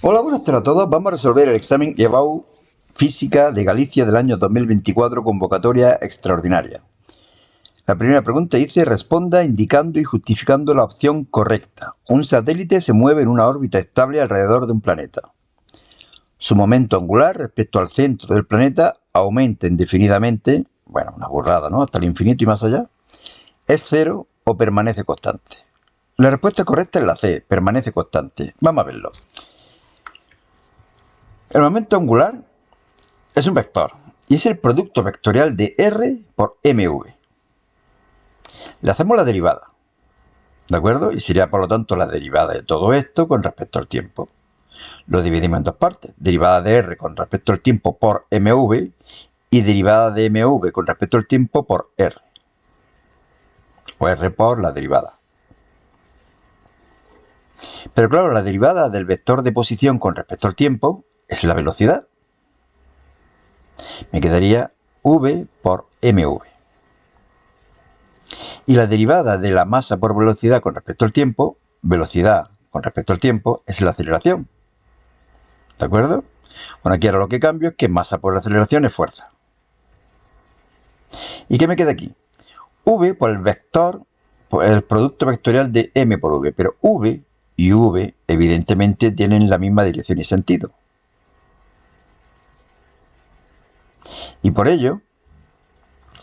Hola, buenas tardes a todos. Vamos a resolver el examen EBAU Física de Galicia del año 2024, convocatoria extraordinaria. La primera pregunta dice: responda indicando y justificando la opción correcta. Un satélite se mueve en una órbita estable alrededor de un planeta. Su momento angular respecto al centro del planeta aumenta indefinidamente, bueno, una burrada, ¿no? Hasta el infinito y más allá. ¿Es cero o permanece constante? La respuesta correcta es la C, permanece constante. Vamos a verlo. El momento angular es un vector y es el producto vectorial de R por mv. Le hacemos la derivada, ¿de acuerdo? Y sería por lo tanto la derivada de todo esto con respecto al tiempo. Lo dividimos en dos partes: derivada de R con respecto al tiempo por mv y derivada de mv con respecto al tiempo por R, o R por la derivada. Pero claro, la derivada del vector de posición con respecto al tiempo es la velocidad. Me quedaría v por mv. Y la derivada de la masa por velocidad con respecto al tiempo, velocidad con respecto al tiempo, es la aceleración. ¿De acuerdo? Bueno, aquí ahora lo que cambio es que masa por aceleración es fuerza. ¿Y qué me queda aquí? V por el vector, por el producto vectorial de m por v, pero v y v evidentemente tienen la misma dirección y sentido. Y por ello,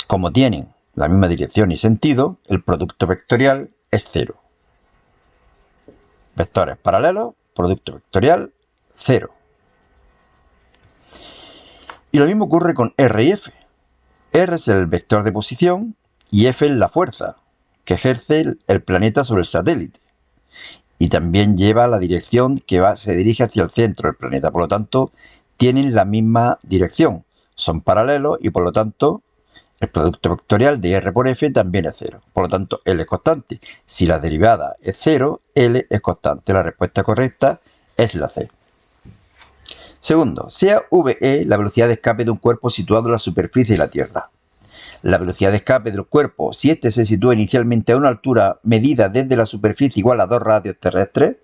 como tienen la misma dirección y sentido, el producto vectorial es cero. Vectores paralelos, producto vectorial, cero. Y lo mismo ocurre con R y F. R es el vector de posición y F es la fuerza que ejerce el planeta sobre el satélite. Y también lleva la dirección que se dirige hacia el centro del planeta. Por lo tanto, tienen la misma dirección. Son paralelos y por lo tanto el producto vectorial de R por F también es cero. Por lo tanto, L es constante. Si la derivada es cero, L es constante. La respuesta correcta es la C. Segundo, sea VE la velocidad de escape de un cuerpo situado en la superficie de la Tierra. La velocidad de escape del cuerpo, si éste se sitúa inicialmente a una altura medida desde la superficie igual a 2 radios terrestres,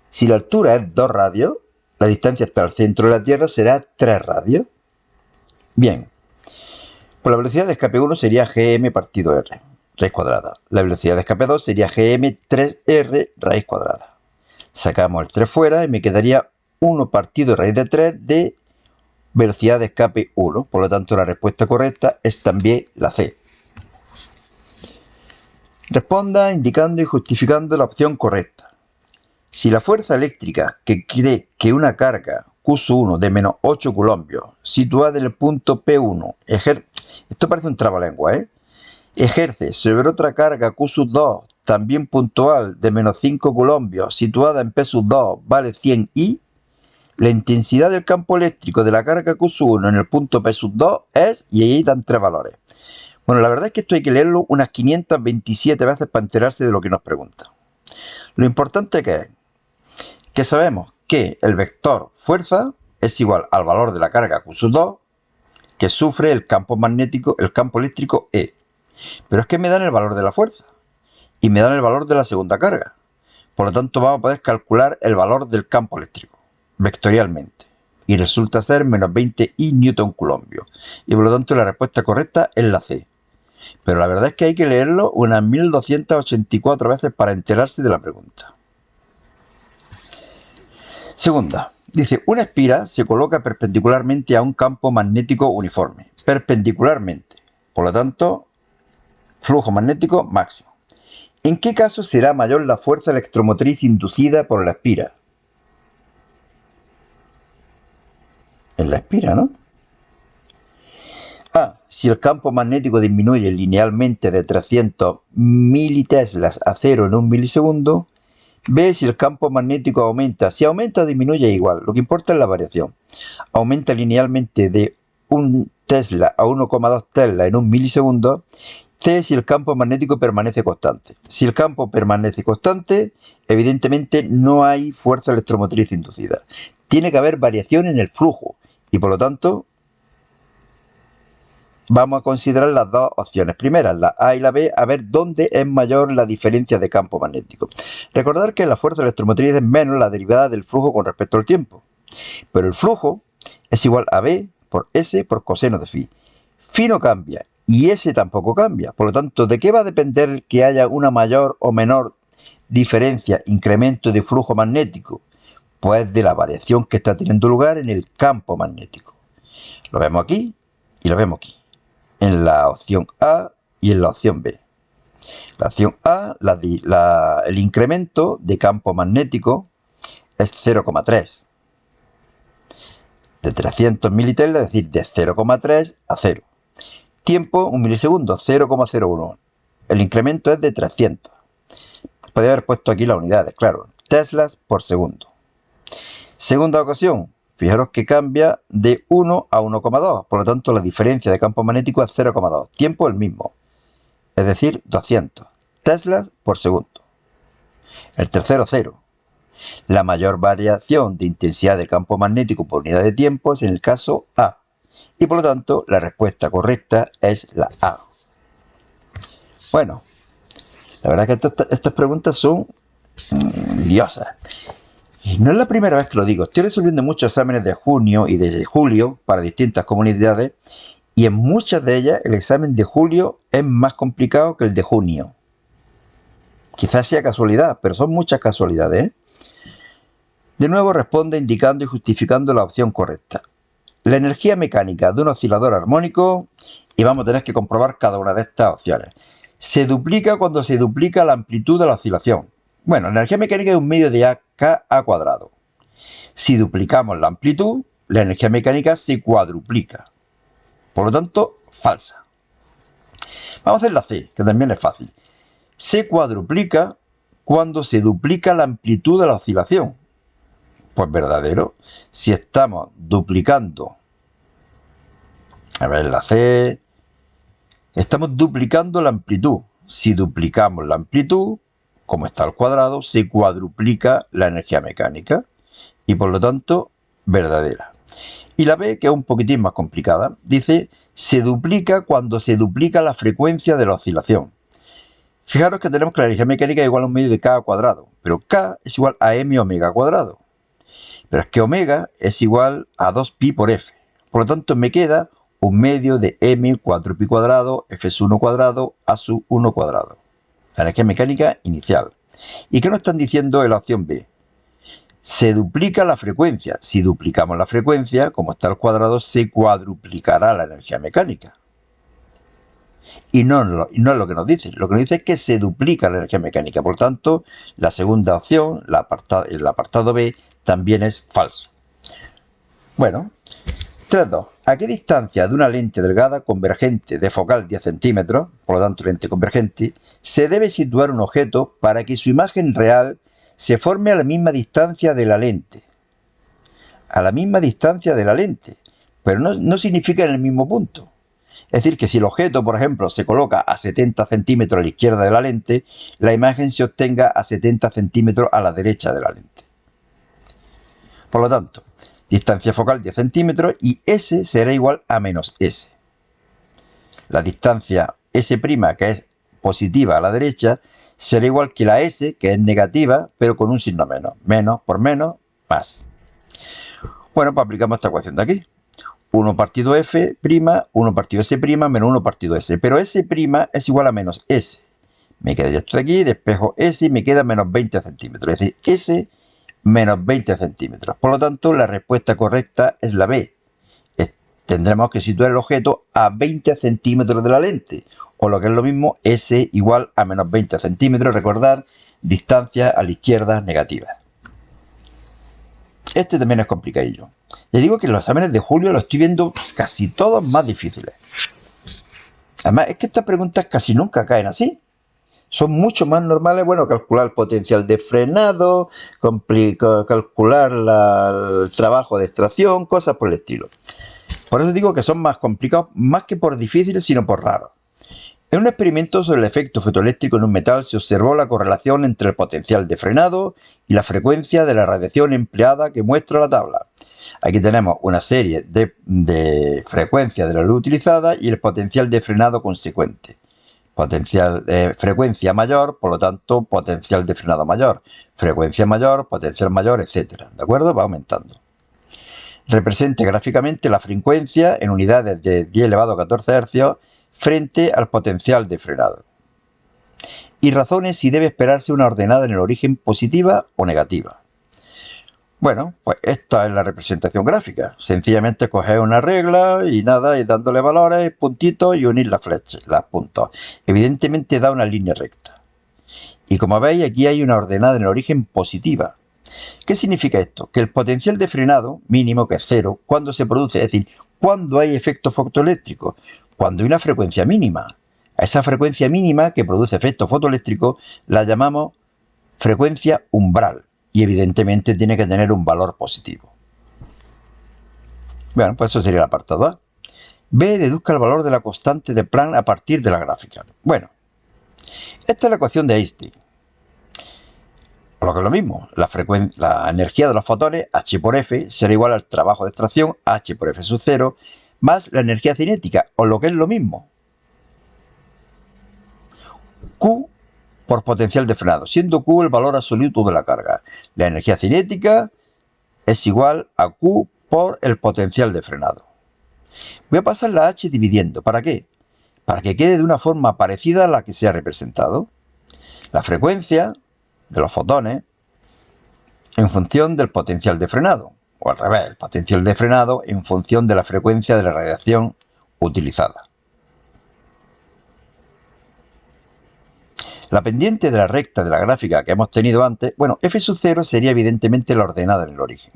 si la altura es 2 radios, la distancia hasta el centro de la Tierra será 3 radios. Bien, pues la velocidad de escape 1 sería gm partido r, raíz cuadrada. La velocidad de escape 2 sería gm 3r, raíz cuadrada. Sacamos el 3 fuera y me quedaría 1 partido raíz de 3 de velocidad de escape 1. Por lo tanto, la respuesta correcta es también la C. Responda indicando y justificando la opción correcta. Si la fuerza eléctrica que cree que una carga Q1 de menos 8 colombios situada en el punto P1 esto parece un trabalengua, ejerce sobre otra carga Q2 también puntual de menos 5 colombios situada en P2 vale 100 I, la intensidad del campo eléctrico de la carga Q1 en el punto P2 es, y ahí dan tres valores. Bueno, la verdad es que esto hay que leerlo unas 527 veces para enterarse de lo que nos pregunta. Lo importante es que sabemos que el vector fuerza es igual al valor de la carga Q2 que sufre el campo magnético, el campo eléctrico E. Pero es que me dan el valor de la fuerza y me dan el valor de la segunda carga. Por lo tanto, vamos a poder calcular el valor del campo eléctrico vectorialmente. Y resulta ser menos 20 I Newton Coulombios. Y por lo tanto, la respuesta correcta es la C. Pero la verdad es que hay que leerlo unas 1284 veces para enterarse de la pregunta. Segunda, dice: una espira se coloca perpendicularmente a un campo magnético uniforme. Perpendicularmente. Por lo tanto, flujo magnético máximo. ¿En qué caso será mayor la fuerza electromotriz inducida por la espira? En la espira, ¿no? A. Si el campo magnético disminuye linealmente de 300 militeslas a 0 en un milisegundo. B. Si el campo magnético aumenta. Si aumenta o disminuye igual. Lo que importa es la variación. Aumenta linealmente de 1 tesla a 1,2 tesla en un milisegundo. C. Si el campo magnético permanece constante. Si el campo permanece constante, evidentemente no hay fuerza electromotriz inducida. Tiene que haber variación en el flujo y por lo tanto vamos a considerar las dos opciones primeras, la A y la B, a ver dónde es mayor la diferencia de campo magnético. Recordar que la fuerza electromotriz es menos la derivada del flujo con respecto al tiempo, pero el flujo es igual a B por S por coseno de phi. Phi no cambia y S tampoco cambia, por lo tanto, ¿de qué va a depender que haya una mayor o menor diferencia, incremento de flujo magnético? Pues de la variación que está teniendo lugar en el campo magnético. Lo vemos aquí y lo vemos aquí, en la opción A y en la opción B. La opción A, el incremento de campo magnético es 0,3. De 300 militeslas, es decir, de 0,3 a 0. Tiempo, 1 milisegundo, 0,01. El incremento es de 300. Podría haber puesto aquí las unidades, claro. Teslas por segundo. Segunda ocasión, fijaros que cambia de 1 a 1,2. Por lo tanto, la diferencia de campo magnético es 0,2. Tiempo el mismo. Es decir, 200 teslas por segundo. El tercero, 0. La mayor variación de intensidad de campo magnético por unidad de tiempo es en el caso A. Y por lo tanto, la respuesta correcta es la A. Bueno, la verdad que estas preguntas son liosas. Y no es la primera vez que lo digo. Estoy resolviendo muchos exámenes de junio y de julio para distintas comunidades. Y en muchas de ellas el examen de julio es más complicado que el de junio. Quizás sea casualidad, pero son muchas casualidades, ¿eh? De nuevo responde indicando y justificando la opción correcta. La energía mecánica de un oscilador armónico, y vamos a tener que comprobar cada una de estas opciones. Se duplica cuando se duplica la amplitud de la oscilación. Bueno, la energía mecánica es un medio de K a cuadrado. Si duplicamos la amplitud, la energía mecánica se cuadruplica. Por lo tanto, falsa. Vamos a hacer la C, que también es fácil. Se cuadruplica cuando se duplica la amplitud de la oscilación. Pues verdadero. Si estamos duplicando, a ver, la C, estamos duplicando la amplitud. Si duplicamos la amplitud, como está al cuadrado, se cuadruplica la energía mecánica. Y por lo tanto, verdadera. Y la B, que es un poquitín más complicada, dice, se duplica cuando se duplica la frecuencia de la oscilación. Fijaros que tenemos que la energía mecánica es igual a un medio de K al cuadrado, pero K es igual a M omega al cuadrado. Pero es que omega es igual a 2pi por F. Por lo tanto, me queda un medio de M 4pi cuadrado, F sub 1 cuadrado, A sub 1 cuadrado. La energía mecánica inicial. ¿Y qué nos están diciendo en la opción B? Se duplica la frecuencia. Si duplicamos la frecuencia, como está al cuadrado, se cuadruplicará la energía mecánica. Y no es lo que nos dice. Lo que nos dice es que se duplica la energía mecánica. Por lo tanto, la segunda opción, el apartado B, también es falso. Bueno, 3.2. ¿A qué distancia de una lente delgada convergente de focal 10 centímetros, por lo tanto lente convergente, se debe situar un objeto para que su imagen real se forme a la misma distancia de la lente? A la misma distancia de la lente, pero no significa en el mismo punto. Es decir, que si el objeto, por ejemplo, se coloca a 70 centímetros a la izquierda de la lente, la imagen se obtenga a 70 centímetros a la derecha de la lente. Por lo tanto, distancia focal 10 centímetros y S será igual a menos S. La distancia S', que es positiva a la derecha, será igual que la S, que es negativa, pero con un signo menos. Menos por menos, más. Bueno, pues aplicamos esta ecuación de aquí. 1 partido F', 1 partido S', menos 1 partido S. Pero S' es igual a menos S. Me quedaría esto de aquí, despejo S y me queda menos 20 centímetros. Es decir, S menos 20 centímetros. Por lo tanto, la respuesta correcta es la B. Tendremos que situar el objeto a 20 centímetros de la lente. O lo que es lo mismo, S igual a menos 20 centímetros. Recordar, distancia a la izquierda negativa. Este también es complicadillo. Les digo que en los exámenes de julio lo estoy viendo casi todos más difíciles. Además, es que estas preguntas casi nunca caen así. Son mucho más normales, bueno, calcular el potencial de frenado, calcular el trabajo de extracción, cosas por el estilo. Por eso digo que son más complicados, más que por difíciles, sino por raros. En un experimento sobre el efecto fotoeléctrico en un metal se observó la correlación entre el potencial de frenado y la frecuencia de la radiación empleada que muestra la tabla. Aquí tenemos una serie de frecuencias de la luz utilizada y el potencial de frenado consecuente. Potencial de frecuencia mayor, por lo tanto, potencial de frenado mayor. Frecuencia mayor, potencial mayor, etcétera. ¿De acuerdo? Va aumentando. Represente gráficamente la frecuencia en unidades de 10 elevado a 14 Hz frente al potencial de frenado. Y razone si debe esperarse una ordenada en el origen positiva o negativa. Bueno, pues esta es la representación gráfica. Sencillamente coger una regla y nada, y dándole valores, puntitos y unir las flechas, las puntos. Evidentemente da una línea recta. Y como veis, aquí hay una ordenada en el origen positiva. ¿Qué significa esto? Que el potencial de frenado mínimo, que es cero, cuando se produce, es decir, cuando hay efecto fotoeléctrico, cuando hay una frecuencia mínima. A esa frecuencia mínima que produce efecto fotoeléctrico la llamamos frecuencia umbral. Y evidentemente tiene que tener un valor positivo. Bueno, pues eso sería el apartado A. B. Deduzca el valor de la constante de Planck a partir de la gráfica. Bueno, esta es la ecuación de Einstein. Lo que es lo mismo, la energía de los fotones, H por F, será igual al trabajo de extracción, H por F sub 0, más la energía cinética, o lo que es lo mismo, Q por potencial de frenado, siendo Q el valor absoluto de la carga. La energía cinética es igual a Q por el potencial de frenado. Voy a pasar la H dividiendo. ¿Para qué? Para que quede de una forma parecida a la que se ha representado. La frecuencia de los fotones en función del potencial de frenado. O al revés, el potencial de frenado en función de la frecuencia de la radiación utilizada. La pendiente de la recta de la gráfica que hemos tenido antes, bueno, F sub 0 sería evidentemente la ordenada en el origen.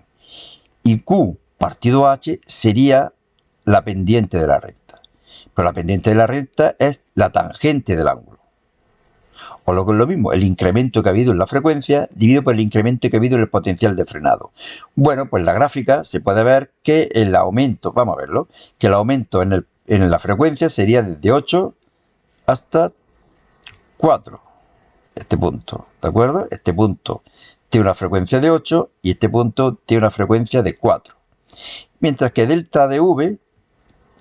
Y Q partido H sería la pendiente de la recta. Pero la pendiente de la recta es la tangente del ángulo. O lo que es lo mismo, el incremento que ha habido en la frecuencia dividido por el incremento que ha habido en el potencial de frenado. Bueno, pues en la gráfica se puede ver que el aumento, vamos a verlo, que el aumento en la frecuencia sería desde 8 hasta 4, este punto, ¿de acuerdo? Este punto tiene una frecuencia de 8 y este punto tiene una frecuencia de 4. Mientras que delta de V,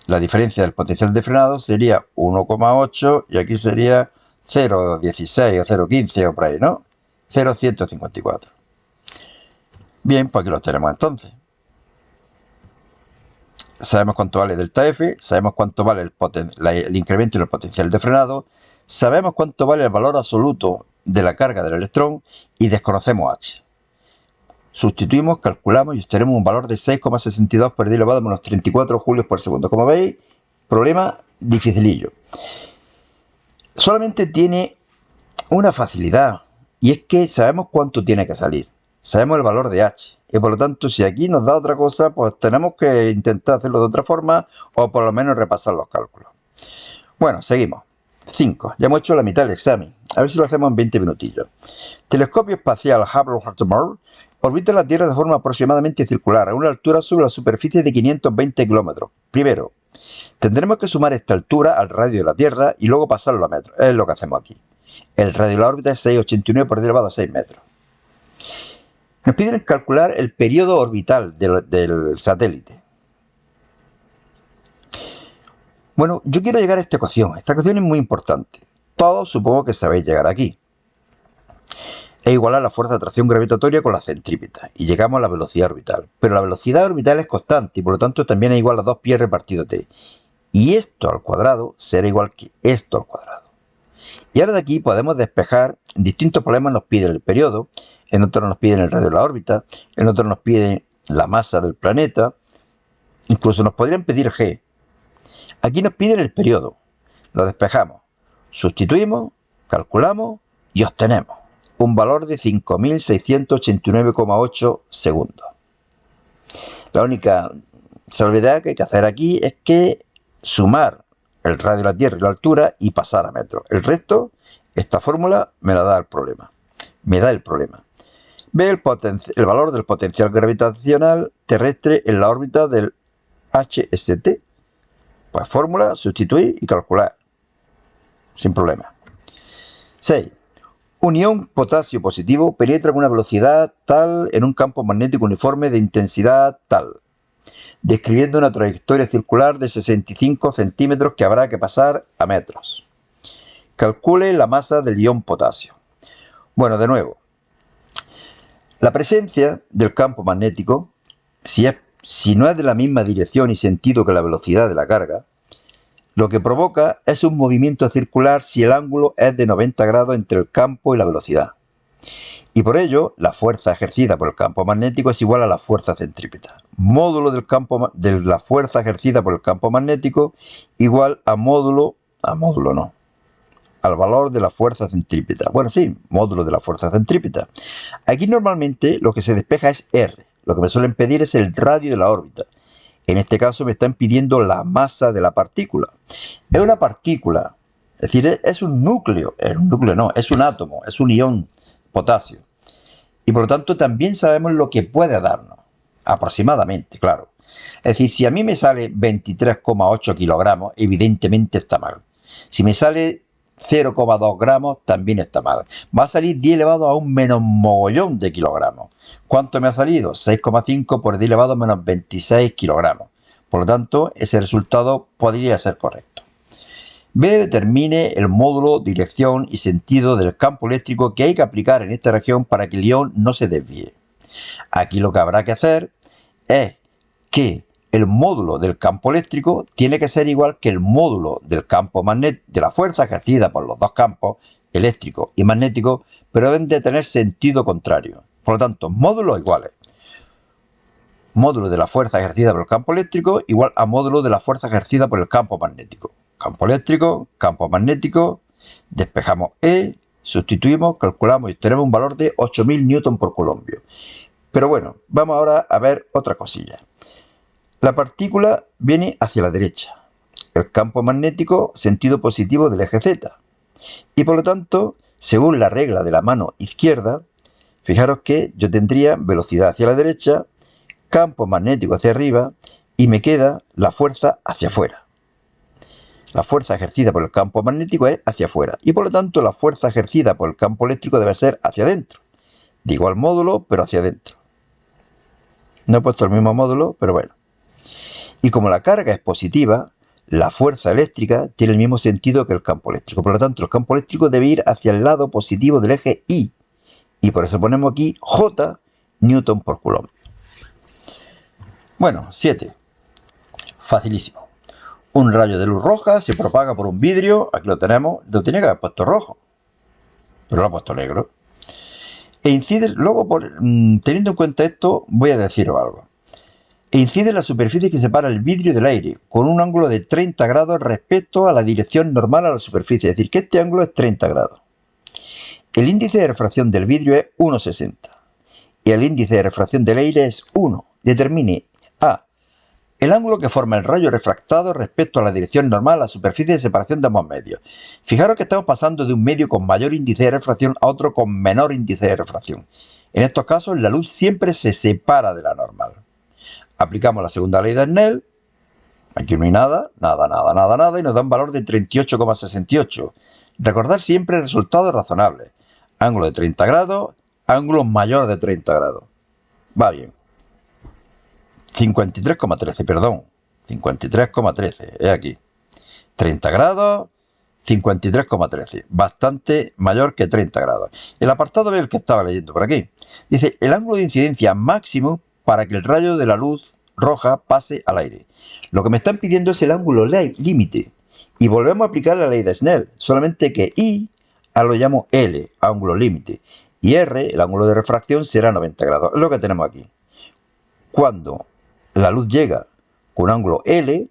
la diferencia del potencial de frenado sería 1,8 y aquí sería 0,16 o 0,15 o por ahí, ¿no? 0,154. Bien, pues aquí los tenemos entonces. Sabemos cuánto vale delta F, sabemos cuánto vale el incremento en el potencial de frenado, sabemos cuánto vale el valor absoluto de la carga del electrón y desconocemos H. Sustituimos, calculamos y obtenemos un valor de 6,62 por 10 elevado a menos 34 julios por segundo. Como veis, problema dificilillo. Solamente tiene una facilidad y es que sabemos cuánto tiene que salir. Sabemos el valor de H. Y por lo tanto, si aquí nos da otra cosa, pues tenemos que intentar hacerlo de otra forma o por lo menos repasar los cálculos. Bueno, seguimos. 5. Ya hemos hecho la mitad del examen. A ver si lo hacemos en 20 minutillos. Telescopio espacial Hubble-Hartmore orbita la Tierra de forma aproximadamente circular a una altura sobre la superficie de 520 kilómetros. Primero, tendremos que sumar esta altura al radio de la Tierra y luego pasarlo a metros. Es lo que hacemos aquí. El radio de la órbita es 6,89 por 10 elevado a 6 metros. Nos piden calcular el periodo orbital del satélite. Bueno, yo quiero llegar a esta ecuación. Esta ecuación es muy importante. Todos supongo que sabéis llegar aquí. Es igual a la fuerza de atracción gravitatoria con la centrípeta. Y llegamos a la velocidad orbital. Pero la velocidad orbital es constante y por lo tanto también es igual a 2π repartido t. Y esto al cuadrado será igual que esto al cuadrado. Y ahora de aquí podemos despejar. En distintos problemas nos piden el periodo. En otros nos piden el radio de la órbita. En otros nos piden la masa del planeta. Incluso nos podrían pedir G. Aquí nos piden el periodo. Lo despejamos. Sustituimos, calculamos y obtenemos un valor de 5.689,8 segundos. La única salvedad que hay que hacer aquí es que sumar el radio de la Tierra y la altura y pasar a metros. El resto, esta fórmula me la da el problema. Me da el problema. Ve el valor del potencial gravitacional terrestre en la órbita del HST. Pues fórmula, sustituir y calcular. Sin problema. 6. Un ion potasio positivo penetra con una velocidad tal en un campo magnético uniforme de intensidad tal, describiendo una trayectoria circular de 65 centímetros que habrá que pasar a metros. Calcule la masa del ion potasio. Bueno, de nuevo, la presencia del campo magnético, si no es de la misma dirección y sentido que la velocidad de la carga, lo que provoca es un movimiento circular si el ángulo es de 90 grados entre el campo y la velocidad. Y por ello, la fuerza ejercida por el campo magnético es igual a la fuerza centrípeta. Módulo de la fuerza ejercida por el campo magnético igual a al valor de la fuerza centrípeta. Bueno, sí, módulo de la fuerza centrípeta. Aquí normalmente lo que se despeja es R. Lo que me suelen pedir es el radio de la órbita. En este caso me están pidiendo la masa de la partícula. Es una partícula, es decir, es un núcleo. Es un átomo, es un ion potasio. Y por lo tanto también sabemos lo que puede darnos, aproximadamente, claro. Es decir, si a mí me sale 23,8 kilogramos, evidentemente está mal. Si me sale 0,2 gramos, también está mal. Va a salir 10 elevado a un menos mogollón de kilogramos. ¿Cuánto me ha salido? 6,5 por 10 elevado a menos 26 kilogramos. Por lo tanto, ese resultado podría ser correcto. B determine el módulo, dirección y sentido del campo eléctrico que hay que aplicar en esta región para que el ion no se desvíe. Aquí lo que habrá que hacer es que el módulo del campo eléctrico tiene que ser igual que el módulo del campo magnético, de la fuerza ejercida por los dos campos, eléctrico y magnético, pero deben de tener sentido contrario. Por lo tanto, módulos iguales. Módulo de la fuerza ejercida por el campo eléctrico igual a módulo de la fuerza ejercida por el campo magnético. Campo eléctrico, campo magnético, despejamos E, sustituimos, calculamos y tenemos un valor de 8000 newton por coulombio. Pero bueno, vamos ahora a ver otra cosilla. La partícula viene hacia la derecha, el campo magnético sentido positivo del eje Z. Y por lo tanto, según la regla de la mano izquierda, fijaros que yo tendría velocidad hacia la derecha, campo magnético hacia arriba y me queda la fuerza hacia afuera. La fuerza ejercida por el campo magnético es hacia afuera y por lo tanto la fuerza ejercida por el campo eléctrico debe ser hacia adentro. De igual módulo, pero hacia adentro. No he puesto el mismo módulo, pero bueno. Y como la carga es positiva, la fuerza eléctrica tiene el mismo sentido que el campo eléctrico. Por lo tanto, el campo eléctrico debe ir hacia el lado positivo del eje Y. Y por eso ponemos aquí J newton por coulombio. Bueno, 7. Facilísimo. Un rayo de luz roja se propaga por un vidrio. Aquí lo tenemos. Lo tenía que haber puesto rojo, pero lo ha puesto negro. E incide, luego, teniendo en cuenta esto, voy a deciros algo. E incide en la superficie que separa el vidrio del aire, con un ángulo de 30 grados respecto a la dirección normal a la superficie. Es decir, que este ángulo es 30 grados. El índice de refracción del vidrio es 1,60. Y el índice de refracción del aire es 1. Determine A. El ángulo que forma el rayo refractado respecto a la dirección normal a la superficie de separación de ambos medios. Fijaros que estamos pasando de un medio con mayor índice de refracción a otro con menor índice de refracción. En estos casos, la luz siempre se separa de la normal. Aplicamos la segunda ley de Snell. Aquí no hay nada, y nos da un valor de 38,68. Recordar siempre resultados razonables. Ángulo de 30 grados, ángulo mayor de 30 grados. Va bien. 53,13, perdón. 53,13, es aquí. 30 grados, 53,13. Bastante mayor que 30 grados. El apartado B, el que estaba leyendo por aquí. Dice, el ángulo de incidencia máximo para que el rayo de la luz roja pase al aire. Lo que me están pidiendo es el ángulo límite. Y volvemos a aplicar la ley de Snell. Solamente que I, ahora lo llamo L, ángulo límite. Y R, el ángulo de refracción, será 90 grados. Es lo que tenemos aquí. Cuando la luz llega con ángulo L,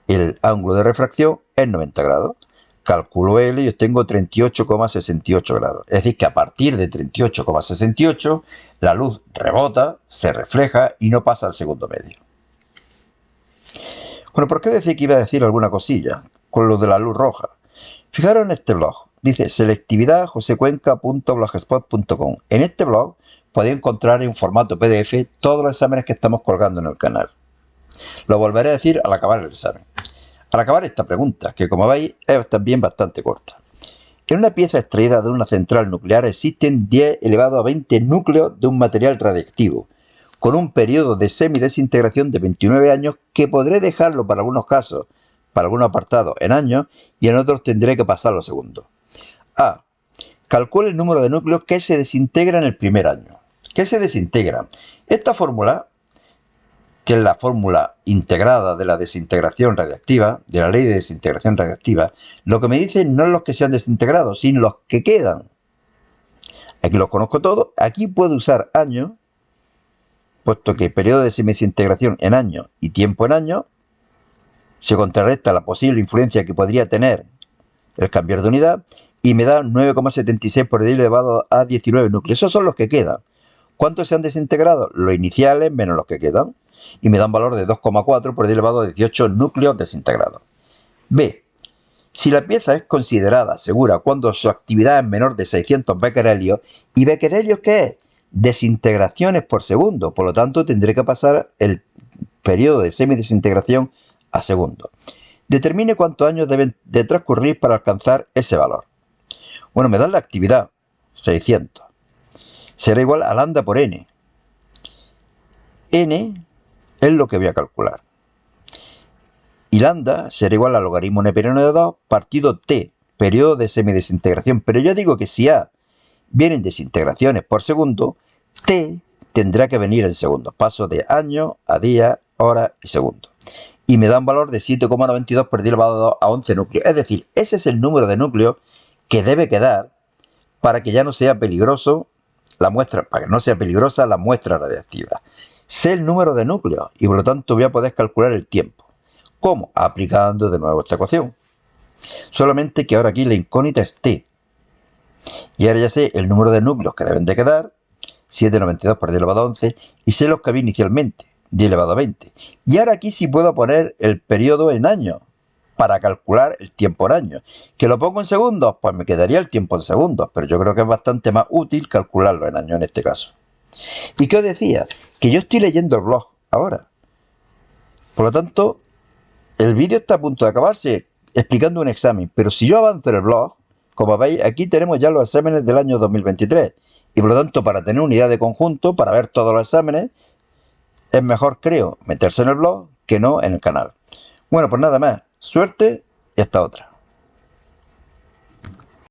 el ángulo de refracción es 90 grados. Calculo L y obtengo 38,68 grados. Es decir, que a partir de 38,68 la luz rebota, se refleja y no pasa al segundo medio. Bueno, ¿por qué decía que iba a decir alguna cosilla con lo de la luz roja? Fijaros en este blog. Dice selectividadjosecuenca.blogspot.com. En este blog podéis encontrar en formato PDF todos los exámenes que estamos colgando en el canal. Lo volveré a decir al acabar el examen. Al acabar esta pregunta, que como veis es también bastante corta. En una pieza extraída de una central nuclear existen 10 elevado a 20 núcleos de un material radiactivo, con un periodo de semidesintegración de 29 años que podré dejarlo para algunos casos, para algunos apartados en años y en otros tendré que pasarlo a segundos. A. Calcula el número de núcleos que se desintegran en el primer año. ¿Qué se desintegran? Esta fórmula, que es la fórmula integrada de la desintegración radiactiva, de la ley de desintegración radiactiva, lo que me dice no es los que se han desintegrado, sino los que quedan. Aquí los conozco todos. Aquí puedo usar años, puesto que periodo de semidesintegración en años y tiempo en años se contrarresta la posible influencia que podría tener el cambiar de unidad y me da 9,76 por 10 elevado a 19 núcleos. Esos son los que quedan. ¿Cuántos se han desintegrado? Los iniciales menos los que quedan. Y me da un valor de 2,4 por 10 elevado a 18 núcleos desintegrados. B. Si la pieza es considerada segura cuando su actividad es menor de 600 becquerelios, ¿y becquerelios qué es? Desintegraciones por segundo. Por lo tanto, tendré que pasar el periodo de semidesintegración a segundo. Determine cuántos años deben de transcurrir para alcanzar ese valor. Bueno, me dan la actividad, 600. Será igual a lambda por n. N es lo que voy a calcular. Y lambda será igual al logaritmo neperiano de 2 partido t, periodo de semidesintegración. Pero yo digo que si A vienen desintegraciones por segundo, t tendrá que venir en segundos. Paso de años a días, horas y segundos. Y me da un valor de 7,92 por 10 elevado a 2 a 11 núcleos. Es decir, ese es el número de núcleos que debe quedar para que ya no sea peligroso la muestra, para que no sea peligrosa la muestra radiactiva. Sé el número de núcleos y por lo tanto voy a poder calcular el tiempo. ¿Cómo? Aplicando de nuevo esta ecuación. Solamente que ahora aquí la incógnita es t. Y ahora ya sé el número de núcleos que deben de quedar, 7,92 por 10 elevado a 11, y sé los que había inicialmente, 10 elevado a 20. Y ahora aquí sí puedo poner el periodo en años, para calcular el tiempo en años. ¿Que lo pongo en segundos? Pues me quedaría el tiempo en segundos, pero yo creo que es bastante más útil calcularlo en años en este caso. ¿Y qué os decía? Que yo estoy leyendo el blog ahora. Por lo tanto, el vídeo está a punto de acabarse explicando un examen, pero si yo avanzo en el blog, como veis, aquí tenemos ya los exámenes del año 2023. Y por lo tanto, para tener unidad de conjunto, para ver todos los exámenes, es mejor, creo, meterse en el blog que no en el canal. Bueno, pues nada más. Suerte y hasta otra.